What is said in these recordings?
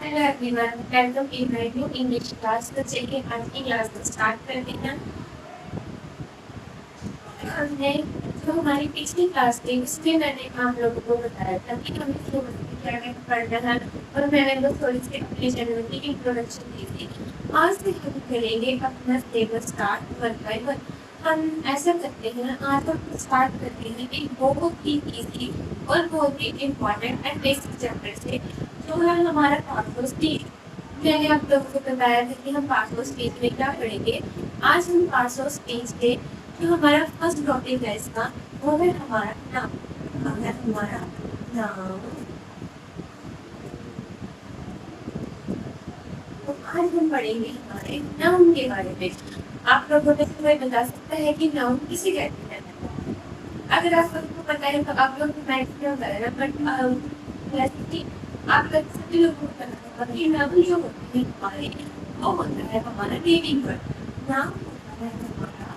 Hello everyone, welcome in my new English class. तो चलिए आज की क्लास को स्टार्ट करते हैं। हमने जो हमारी पिछली क्लास थी उसमें मैंने आप लोगों को बताया था कि हमें सिलेबस में क्या क्या पढ़ना है और मैंने वो थोड़ी सी अपने चैनल की इंट्रोडक्शन दी थी। आज से हम करेंगे अपना syllabus start one by one. हम ऐसा करते हैं, आज हम स्टार्ट करते हैं एक बहुत ही ईजी और बहुत ही इम्पोर्टेंट एंड बेसिक चैप्टर से, जो है हमारा पासवर्ड स्टेज। मैंने आप लोगों को बताया था कि हम पासवर्ड स्टेज में क्या पढ़ेंगे। आज हम पासवर्ड स्टेज के जो हमारा फर्स्ट टॉपिक है इसका, वो है हमारा नाम। है हमारा नाम। तो आज हम पढ़ेंगे हमारे नाम के बारे में। आप लोगों में से कोई बता सकता है कि नाम किसे कहते हैं? अगर आप लोगों को पता है तो आप लोग मैक्सिमम बताना, बट जैसे कि आप लोग सभी लोगों को पता होगा कि नाम जो होते हैं हमारे, वो होता है हमारा नेमिंग वर्ड। नाम होता है हमारा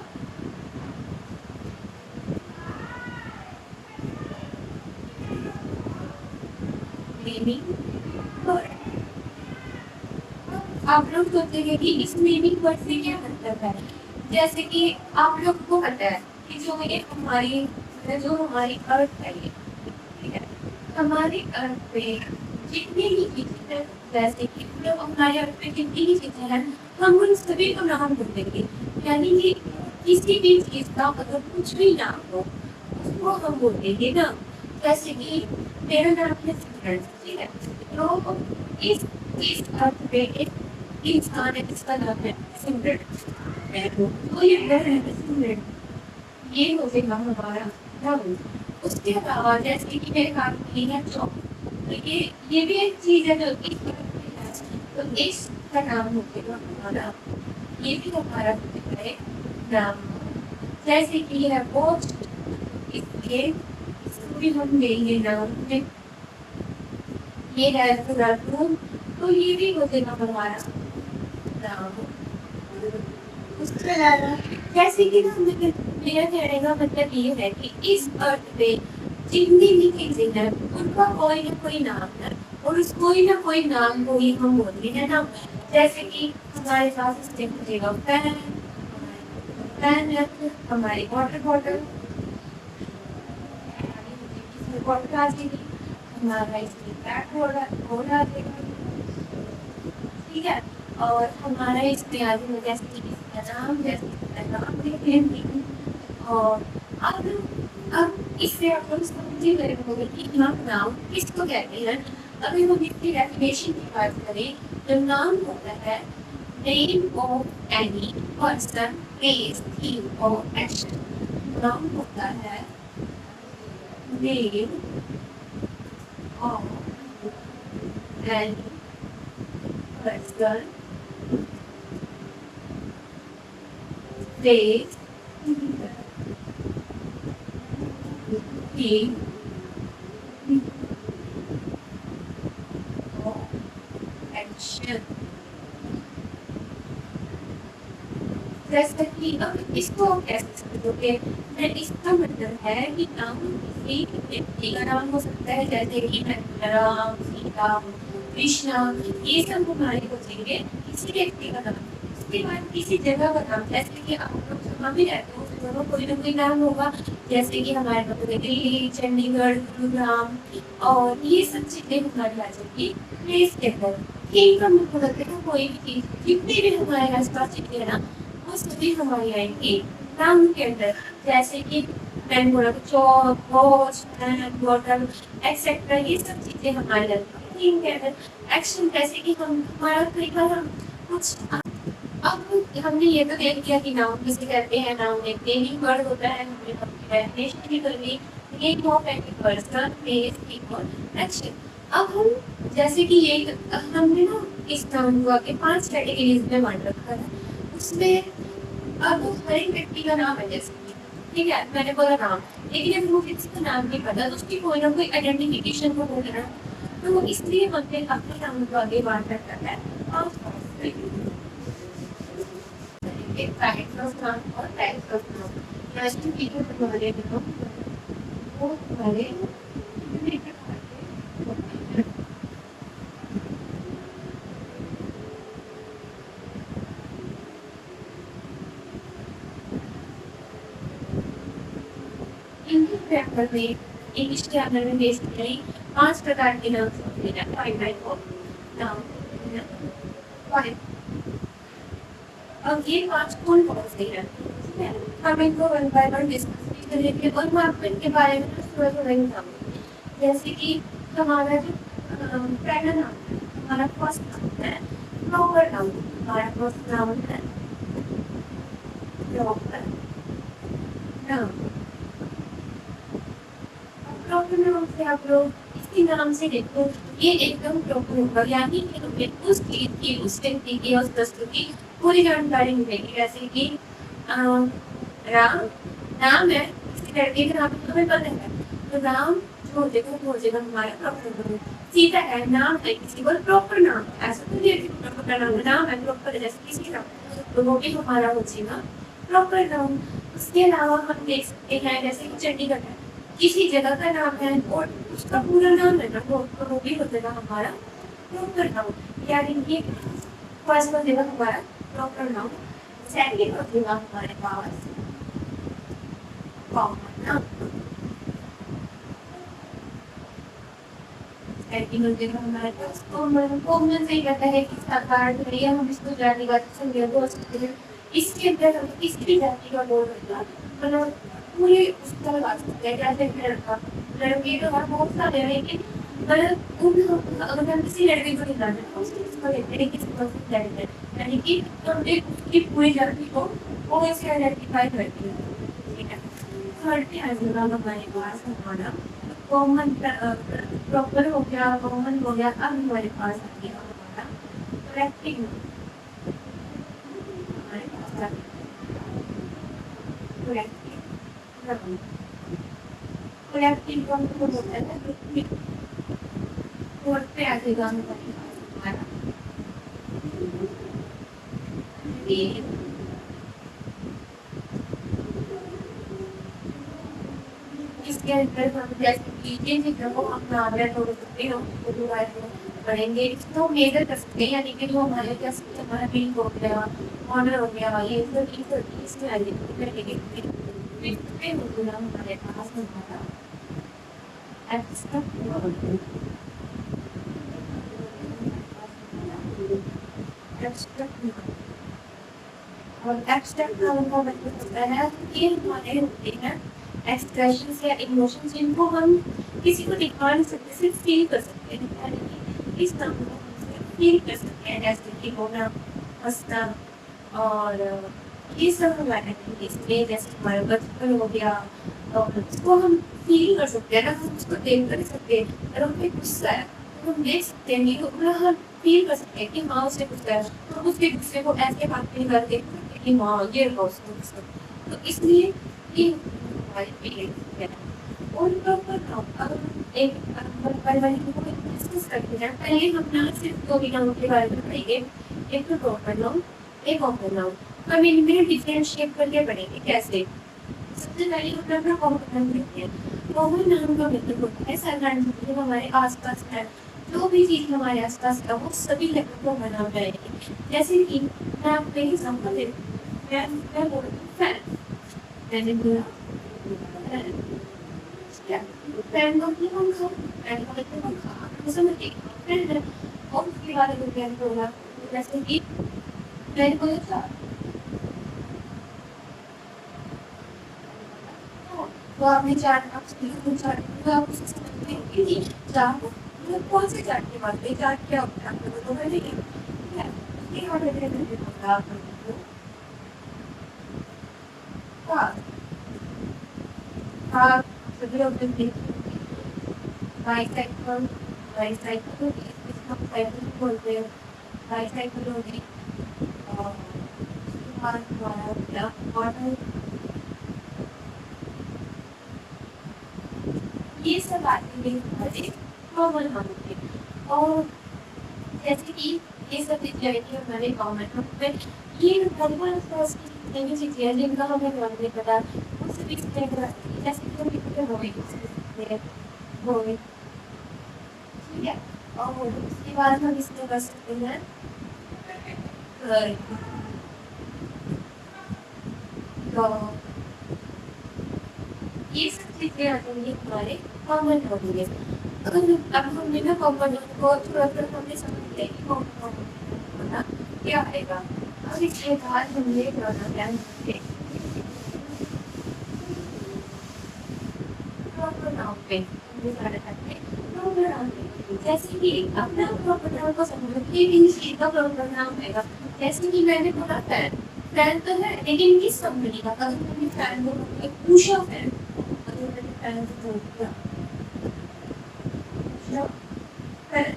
नेमिंग वर्ड। आप लोग सोचेंगे कि इस नेमिंग वर्ड से क्या मतलब है। जैसे कि आप लोग को पता है कि जो हमारी अर्थ है ये, ठीक है, हमारी अर्थ पे जितनी भी चीजें हैं, जैसे कि जो हमारे अर्थ पे जितनी भी चीजें हैं, हम उन सभी को नाम दे देंगे। यानी कि किसी भी चीज का अगर कुछ भी नाम हो उसको हम बोलेंगे नाम। जैसे कि मेरा नाम है सिमरन, ठीक है, तो इस अर्थ पे एक इंसान है जिसका नाम है सिमरन, तो ये है सिमरन, ये हो जाएगा हमारा नाम। उसके अलावा जैसे कि मेरे काम की है जॉब, तो ये भी एक चीज है जो इस अर्थ पे है, तो इसका नाम हो जाएगा हमारा, ये भी हमारा हो जाएगा एक नाम। जैसे कि है पोस्ट, इसलिए इसको भी हम लेंगे नाम में। ये है पूरा रूम, तो ये भी हो जाएगा हमारा नाम। उसके अलावा जैसे कि मेरा कहने का मतलब ये है कि इस अर्थ पे जितनी भी चीजें हैं उनका कोई ना कोई नाम है, और उस कोई ना कोई नाम को ही हम बोलते हैं ना। जैसे कि हमारे पास इससे पूछेगा फैन है, हमारी वाटर बॉटल, वाटर आ जाएगी, हमारा इसमें बैग घोड़ा देगा, ठीक है, और हमारा इसमें आ जाएगा जैसे कि इसका नाम, जैसे इसका नाम देते हैं। और अब इससे आप लोग समझ गए होंगे कि हम नाम किसको कहते हैं। अगर हम इसकी डेफिनेशन की बात करें तो नाम होता है name of any person, place, thing और एक्शन। नाम होता है name of any person, place, thing और एक्शन। जैसे कि अब इसको आप कैसे समझोगे? इसका मतलब है कि नाम किसी व्यक्ति का नाम हो सकता है, जैसे कि राम, सीता, कृष्णा, ये सब हमारे हो जाएंगे किसी व्यक्ति का नाम। उसके बाद किसी जगह का नाम, जैसे कि आप लोग जहाँ भी रहते हो उस जगह कोई ना कोई नाम होगा। जैसे कि हमारे पास दिल्ली, चंडीगढ़, गुरुग्राम, और ये सब चीजें हमारी आ जाएगी प्लेस के अंदर। ठीक हम बोलते हैं कोई भी चीज, जितनी भी हमारे आसपास चीजें है ना, वो सभी हमारी आएंगी नाम के अंदर। जैसे कि मैंने बोला चौक, वॉच, पैन, बॉटल एक्सेट्रा, ये सब चीजें हमारे अंदर के अंदर। एक्शन जैसे कि हम हमारा तरीका हम कुछ, अब हमने ये तो देख लिया कि नाउन किसे कहते हैं। नाउन एक नेमिंग वर्ड होता है, हमने अपनी डेफिनेशन भी कर ली। Name of any person, place, thing और एक्शन। अब हम जैसे कि ये हमने ना इस नाउन को आगे 5 कैटेगरीज में बांट रखा है। उसमें अब हर एक व्यक्ति का नाम है, जैसे कि ठीक है मैंने बोला नाम, लेकिन अगर वो किसी का नाम नहीं पता तो उसकी कोई ना कोई आइडेंटिफिकेशन को बोलना, तो इसलिए हमने अपने नाम को आगे बांट रखा है एक टाइप ऑफ नाम और टाइप ऑफ नाम। नेशनल टीचर बनवाने में वो हमारे ग्रामर में, इंग्लिश ग्रामर में बेसिकली 5 प्रकार के नाउन्स होते हैं, 5 टाइप ऑफ नाउन, है ना? 5। अब ये 5 कौन से हैं? ठीक है? हम इनको वन बाय वन डिस्कस भी करेंगे और मैं आपको इनके बारे में थोड़ा-थोड़ा ही बताऊँगी। जैसे कि हमारा जो पहला नाउन है, हमारा फर्स्ट नाउन है प्रॉपर नाउन। हमारा फर्स्ट नाउन है प्रॉपर नाउन। प्रॉपर नाउन से आप लोग इसी नाम से देखो, ये एकदम प्रॉपर होगा, यानी कि हमें उस चीज़ की, उस व्यक्ति की, उस वस्तु की पूरी जानकारी मिलेगी। जैसे कि राम नाम है, किसी लड़के का नाम हमें पता है, तो राम जो हो जाएगा हमारा प्रॉपर नाउन। सीता है, नाम है, किसी को प्रॉपर नाम, ऐसा तो नहीं है कि प्रॉपर नाम है प्रॉपर है, जैसे किसी का, तो वो भी हमारा हो जाएगा प्रॉपर नाउन। उसके अलावा हम देख सकते हैं जैसे कि चंडीगढ़ है, किसी जगह का नाम है और उसका पूरा नाम है ना, वो भी हो जाएगा हमारा प्रॉपर नाउन। यानी कि फर्स्ट हो जाएगा हमारा प्रॉपर नाउन, सेकंड हो जाएगा हमारे पास कॉमन नाउन, सेकंड हो जाएगा हमारे पास कॉमन। कॉमन से कहता है कि साकार करिए, हम इसको जाति वाची संज्ञा बोल सकते हैं। इसके अंदर हम किसी भी जाति का बोल होगा, मतलब पूरे उसका लगा सकते हैं। जैसे लड़के तो हम बहुत सारे हैं, लेकिन अगर हम किसी लड़के को निकालना है उसको कहते हैं कि लड़के, यानी कि हम एक उसकी पूरी जाति को वो इससे आइडेंटिफाई करती है। ठीक है, थर्ड पे आ जाएगा हमारे पास हमारा कॉमन, प्रॉपर हो गया, कॉमन हो गया। अब हमारे पास आ गया हमारा कलेक्टिव, हमारे पास कलेक्टिव को होता है फोर्थ पे आ जाएगा हमारे पास हमारा इसके अंदर हम जैसे कीजिए जितना को हम नाम छोड़ सकते हैं, उसको दोबारा पढ़ेंगे, इसको मेजर कर सकते हैं, यानी कि जो हमारे क्या हमारा बिल हो गया, ऑनर हो गया, ये सब इसमें आ जाएगी पे हो गया हमारे पास हमारा और एब्स्ट्रैक्ट नाउन का मतलब होता है कि हमारे होते हैं एक्सप्रेशंस या इमोशंस, जिनको हम किसी को दिखा नहीं सकते, सिर्फ फील कर सकते हैं, यानी कि इस नाम को हम फील कर सकते हैं, जैसे कि रोना, हंसना, और ये सब हमारे इसलिए जैसे हमारा बचपन हो गया, और उसको हम फील कर सकते हैं ना, हम उसको देख कर सकते हैं। अगर हमें गुस्सा है तो हम देख सकते हैं, नहीं हम फील कर सकते हैं कि हाँ उससे गुस्सा है, तो उसके गुस्से को ऐसे बात नहीं करते कि हाँ ये रहा उसको गुस्सा, तो इसलिए ये हमारी फीलिंग है। और अगर एक पारिवारिक को डिस्कस करते हैं, पहले हम ना सिर्फ दो विधानों के बारे में पढ़ेंगे, एक तो प्रॉपर नाउन, एक कॉमन नाउन। हम इनमें डिफरेंशिएट करके पढ़ेंगे कैसे। सबसे पहले हम अपना कॉमन नाउन देखते हैं। कॉमन नाउन का मतलब होता है साधारण, जो हमारे आसपास है, जो भी चीज़ हमारे आसपास है वो सभी लेवल को मना जाएगी। जैसे कि मैं आपको एक एग्जाम्पल देती हूँ, मैं बोलती हूँ फैन, मैंने बोला फैन को भी पंखा, फैन को भी पंखा, आपको समझ गई फैन है। और उसके बाद अगर फैन बोला, जैसे कि फैन को तो आपने चार आप उससे समझते हैं कि चार मतलब कौन से चार्ट की बात है, चार्ट क्या होता है आपको तो मैंने ये ऑर्डर करके होता है आपको हाँ सभी ऑप्शन देखिए, बाईसाइकिल, बाईसाइकिल इसको साइकिल बोलते हैं, बाईसाइकिल होगी, और उसके बाद हमारा क्या ऑर्डर, ये सब बातें हमारे कॉमन होते हैं। और जैसे कि ये सब चीज़ें हमारे कॉमन में ये हमारे पास की चीज़ें हैं जिनका हमें नहीं पता, उन सभी चीज़ें जैसे कि हम कितने होए, ठीक है। और उसके बाद हम इसमें कर सकते हैं ये सब चीज़ें आ जाएँगी हमारे कॉमन होंगे। अगर अब हमने ना कॉमन को थोड़ा-सा हमने समझ लिया कि कॉमन होना क्या आएगा। अब इसके बाद हमने प्रोनाउन पे प्रॉपर नाउन पे हमने सारा करते हैं प्रॉपर नाउन पे। जैसे कि अपना प्रॉपर नाउन को समझो कि इन चीज़ का प्रॉपर नाउन आएगा। जैसे कि मैंने बोला फैन, फैन तो है लेकिन किस कंपनी का? अगर मैंने फैन बोला एक उषा फैन, अगर मैंने फैन बोल दिया उषा फैन,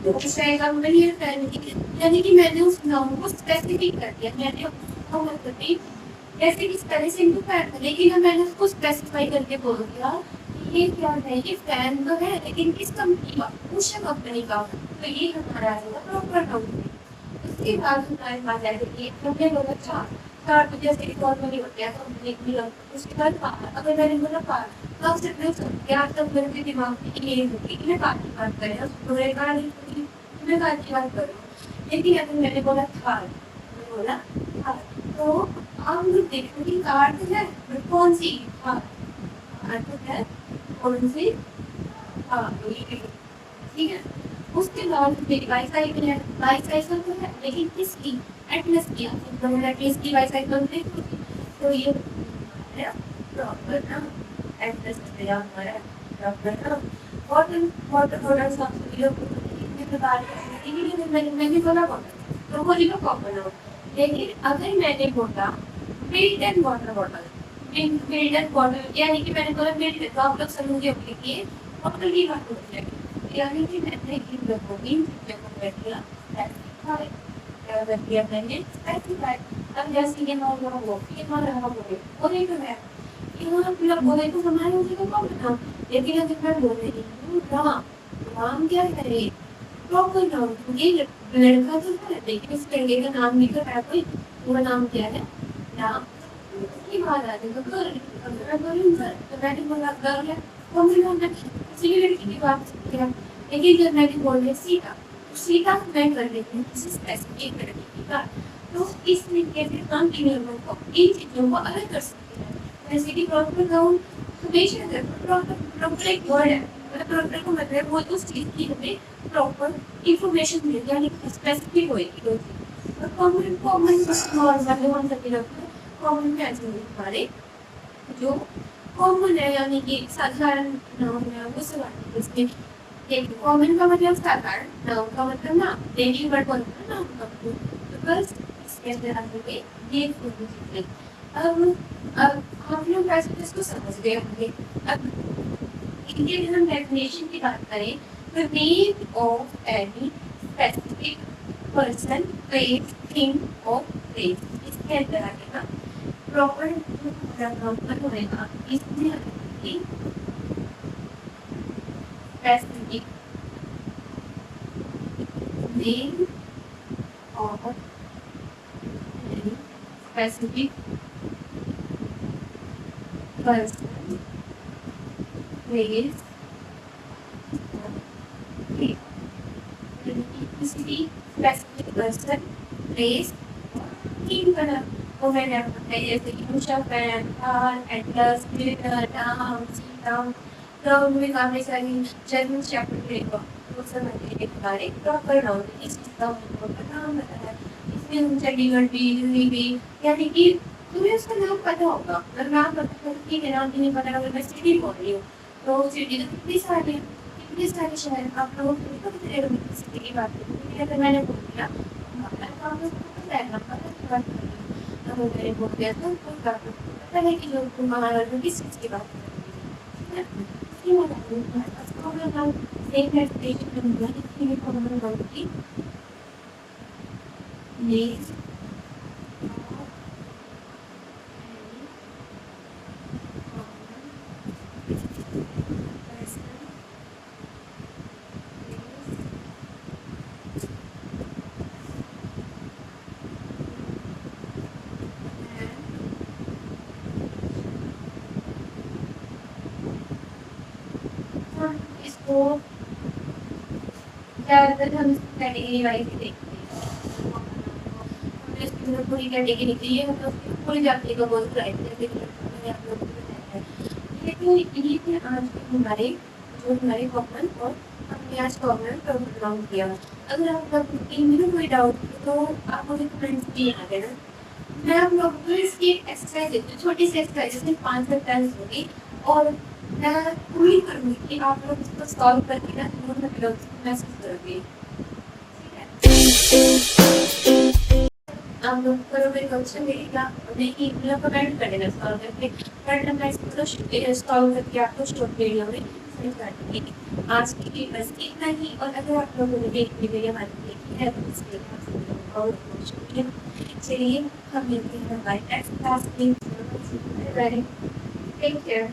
तो उषा एक कंपनी है फैन की, यानी कि मैंने उस नाउन को स्पेसिफिक कर दिया। मैंने उसको मतलब कि जैसे कि पहले सिंपल फैन था लेकिन अब मैंने उसको स्पेसिफाई करके बोल दिया कि ये क्या है, ये फैन तो है लेकिन किस कंपनी का? उषा कंपनी का। तो ये हमारा आ जाएगा प्रॉपर नाउन। उसके बाद हमारे पास ऐसे कि हमने बोला कार तो जैसे कि नॉर्मली होते हैं कंपनी की लगता। उसके बाद कार, अगर मैंने बोला कार तो आप सिर्फ क्या तब मेरे दिमाग में इमेज होगी कि मैं कार की बात कर रही हूँ, पूरे कार नहीं होगी, मैं कार की बात कर रही हूँ। लेकिन अगर मैंने बोला थार, मैंने बोला थार, तो आप लोग देखो कि कार तो है बट कौन सी थार? कार तो है कौन सी? हाँ ठीक है। उसके बाद मेरी बाईसाइकिल है, बाईसाइकिल तो है लेकिन किसकी? एटलस की। मतलब एटलस की बाईसाइकिल देखो, तो ये है प्रॉपर नाउन। एटलस गया हमारा प्रॉपर नाउन। वाटर, वाटर थोड़ा सा लोग कितने प्रकार के हैं, लेकिन मैंने बोला वाटर तो वो लिखो कॉमन नाउन। लेकिन अगर मैंने बोला build and water bottle, build and bottle यानी कि मैंने बोला बिल्ड, तो आप लोग समझे होंगे कि बॉटल की बात हो जाएगी। यानी कि मैंने इन लोगों की जगह कर दिया स्पेसिफाई, क्या कर दिया मैंने स्पेसिफाई। अब जैसे ये नो नो वो ये नो रहा बोले और एक है यहाँ मतलब बोले तो हमारे उसी को कम था। लेकिन अगर मैं बोल रही हूँ राम, राम क्या करे? Proper noun. ये लड़का तो है लेकिन इस लड़के का नाम लिखा है कोई, पूरा नाम क्या है? राम। की बात आ रही है तो अगर तो मैंने बोला गर्ल है कौन सी नाम है? किसी भी लड़की की बात किया। लेकिन जब मैंने बोल दिया सीता, सीता मैं कर देती हूँ किसी स्पेसिफिक लड़की की बात। तो इस तरीके से हम इन लोगों को इन चीज़ों को अलग कर सकते हैं। जैसे कि प्रॉपर नाउन हमेशा प्रॉपर एक वर्ड है, मतलब प्रॉपर को मतलब वो उस चीज़ की हमें प्रॉपर इंफॉर्मेशन मिलेगी, यानी स्पेसिफिक होएगी कोई चीज़। और कॉमन कॉमन नॉर्मल वन सकती है कॉमन क्या चीज़ हमारे जो कॉमन है, यानी कि साधारण नाउन है वो सब इसमें। देखिए कॉमन का मतलब साधारण, नाउन का मतलब नाम, लेकिन वर्ड कौन सा नाउन का तो बस इसके अंदर आ गए ये दोनों चीजें। अब हम लोग वैसे इसको समझ गए होंगे। अब इनके अगर हम डेफिनेशन की बात करें तो name of any specific person, place, thing और प्लेस, इसके अंदर आ गया प्रॉपर नाउन होएगा इसमें specific name of any specific person, place, किसी भी स्पेसिफिक पर्सन, प्लेस, थिंग बना तो मैंने आपको बताया जैसे कि Usha fan, Thar, Atlas, glitter, डाम, सीताम, तो में काफ़ी सारी जर्मन चैप्टर पढ़ेगा तो समझ बारे प्रॉपर नाउन इस चीज़ का प्रॉपर नाम बताया। इसमें हम चंडीगढ़ भी, दिल्ली भी, यानी कि तुम्हें उसका नाम पता होगा। अगर नाम पता ठीक है, नाम नहीं पता अगर मैं सिटी बोल रही हूँ तो सिटी तो कितनी सारे शहर आप लोगों को कितने सिटी की बात करें। अगर मैंने बोल दिया आप लोग को पता है ना, पता की बात कर रही हूँ। अगर मैंने बोल दिया तो कोई बात नहीं पता है कि लोग महाराज किस चीज़ की बात कर रही है। इसको ज़्यादातर हम कैटेगरी वाइज ही देखते हैं। हमने इसकी पूरी कैटेगरी दी है, मतलब पूरी जाति का बहुत प्राइस जैसे मैंने आप लोगों को बताया है। ये थे आज के हमारे जो हमारे कॉमन और हमने आज कॉमन प्रोग्राम किया। अगर आप लोगों की में कोई डाउट हो तो आप मुझे कमेंट्स में बता देना। मैं आप लोगों को इसकी एक्सरसाइज देती हूँ, छोटी सी एक्सरसाइज जिसमें 5 एक्सरसाइज होगी और मैं पूरी करूँगी कि आप लोग इसको सॉल्व करके ना जरूर मैं लोग मैसेज करोगे। आप लोग करो मेरे क्वेश्चन मिलेगा नहीं मतलब कमेंट कर देना सॉल्व करके, बट मैं इसको सॉल्व करके आपको शॉर्ट वीडियो में सेंड कर दूँगी। आज के लिए बस इतना ही, और अगर आप लोगों ने वीडियो हमारी देखी है तो इसके लिए बहुत बहुत शुक्रिया। चलिए हम मिलते हैं हमारे नेक्स्ट क्लास में। Take care.